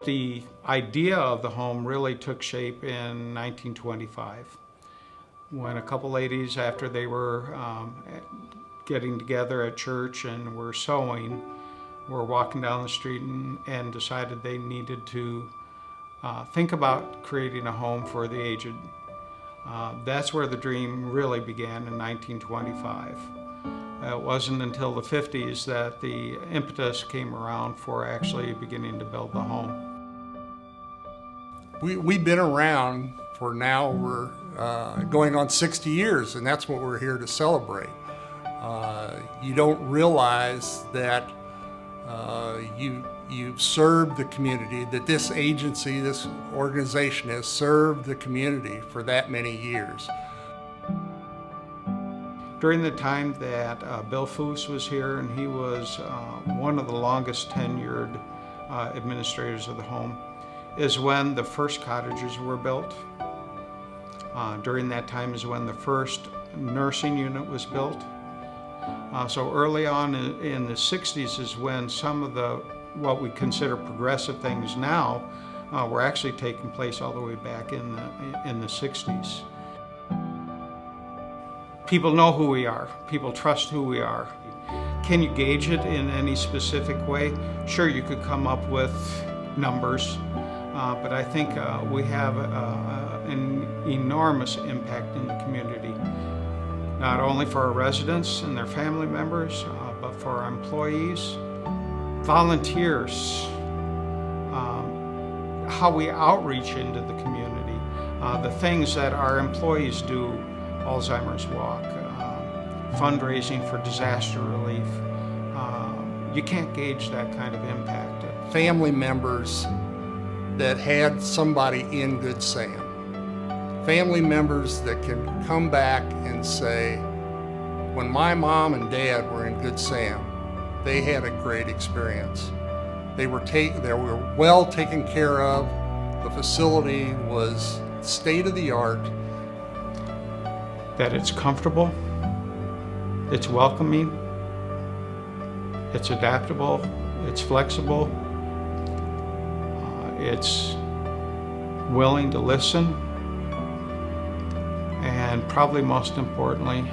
The idea of the home really took shape in 1925 when a couple ladies, after they were getting together at church and were sewing, were walking down the street and decided they needed to think about creating a home for the aged. That's where the dream really began in 1925. It wasn't until the 50s that the impetus came around for actually beginning to build the home. We've been around for now, we're going on 60 years, and that's what we're here to celebrate. You don't realize that you've served the community, that this agency, this organization has served the community for that many years. During the time that Bill Foose was here, and he was one of the longest tenured administrators of the home, is when the first cottages were built. During that time is when the first nursing unit was built. So early on in the 60s is when some of the what we consider progressive things now were actually taking place all the way back in the 60s. People know who we are. People trust who we are. Can you gauge it in any specific way? Sure, you could come up with numbers, but I think we have an enormous impact in the community, not only for our residents and their family members, but for our employees, volunteers, how we outreach into the community, the things that our employees do, Alzheimer's Walk, fundraising for disaster relief. You can't gauge that kind of impact. Family members that had somebody in Good Sam. Family members that can come back and say, when my mom and dad were in Good Sam, they had a great experience. They were well taken care of. The facility was state of the art. That it's comfortable, it's welcoming, it's adaptable, it's flexible, it's willing to listen, and probably most importantly,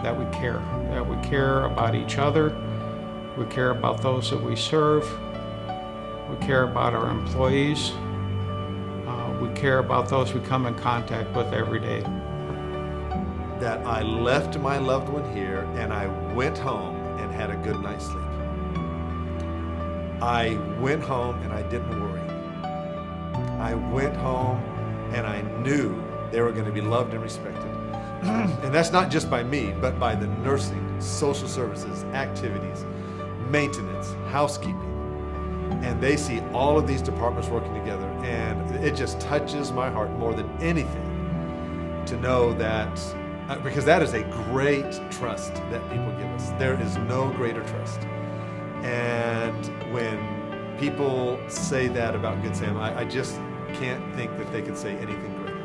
that we care about each other, we care about those that we serve, we care about our employees, we care about those we come in contact with every day. That I left my loved one here and I went home and had a good night's sleep. I went home and I didn't worry. I went home and I knew they were going to be loved and respected. And that's not just by me, but by the nursing, social services, activities, maintenance, housekeeping. And they see all of these departments working together, and it just touches my heart more than anything to know that, because that is a great trust that people give us. There is no greater trust. And when people say that about Good Sam, I just can't think that they could say anything greater.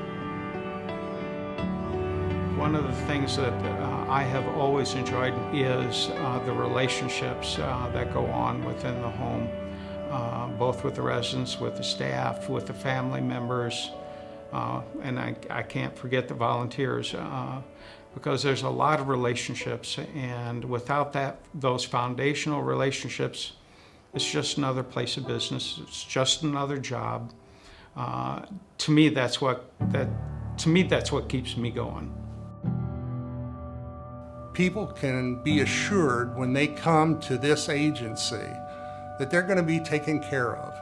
One of the things that I have always enjoyed is the relationships that go on within the home, both with the residents, with the staff, with the family members, and I can't forget the volunteers, because there's a lot of relationships, and without those foundational relationships, it's just another place of business. It's just another job. To me, that's what keeps me going. People can be assured when they come to this agency that they're going to be taken care of.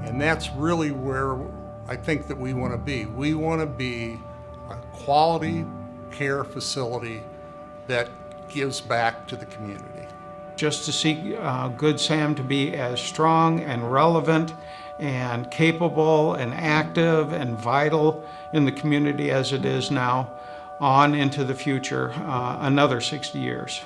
And that's really where I think that we want to be. We want to be a quality care facility that gives back to the community. Just to see Good Sam to be as strong and relevant and capable and active and vital in the community as it is now, on into the future, another 60 years.